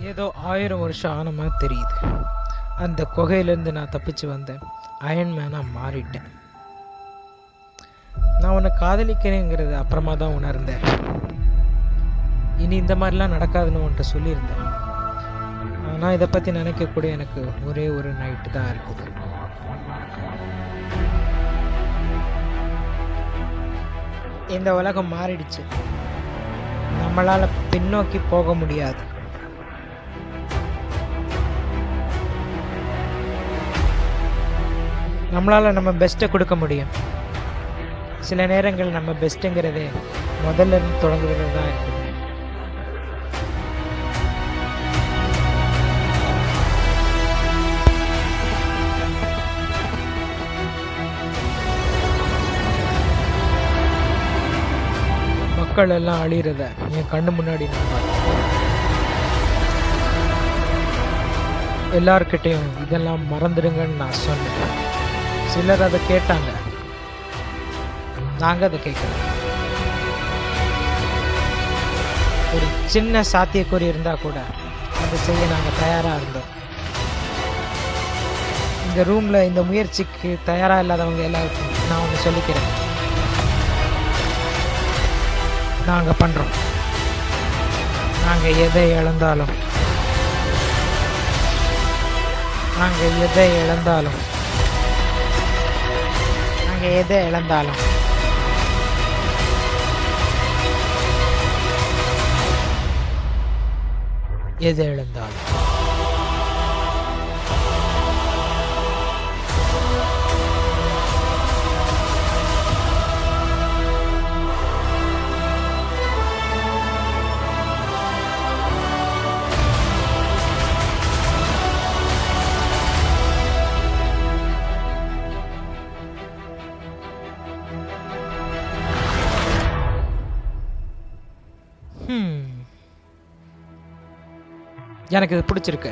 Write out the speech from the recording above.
ஏதோ 1000 வருஷம் ஆன மாதிரி தெரியுது. அந்த குகையிலேருந்து நான் தப்பிச்சு வந்தேன். அயன்மேனாக மாறிட்டேன். நான் உன்னை காதலிக்கிறேங்கிறது அப்புறமா தான் உணர்ந்தேன். இனி இந்த மாதிரிலாம் நடக்காதுன்னு உன்கிட்ட சொல்லியிருந்தேன். ஆனால் இதை பற்றி நினைக்கக்கூடிய எனக்கு ஒரே ஒரு நைட்டு தான் இருக்குது. இந்த உலகம் மாறிடுச்சு. நம்மளால் பின்னோக்கி போக முடியாது. நம்மளால் நம்ம பெஸ்ட்டை கொடுக்க முடியும். சில நேரங்கள் நம்ம பெஸ்ட்டுங்கிறதே முதல்ல இருந்து தொடங்குறது தான் இருக்குது. மக்கள் எல்லாம் அழிகிறத என் கண்ணு முன்னாடி நான் பார்த்தேன். எல்லார்கிட்டையும் இதெல்லாம் மறந்துடுங்கன்னு நான் சொன்னேன். சிலர் அதை கேட்டாங்க, நாங்கள் அதை கேட்கல. ஒரு சின்ன சாத்தியக்கூறி இருந்தால் கூட அதை செய்ய நாங்கள் தயாராக இருந்தோம். இந்த ரூமில் இந்த முயற்சிக்கு தயாராக இல்லாதவங்க எல்லாருக்கும் நான் ஒன்று சொல்லிக்கிறேன். நாங்கள் பண்ணுறோம். நாங்கள் எதை இழந்தாலும் எதை இழந்தாலும் எனக்கு இது பிடிச்சிருக்கு.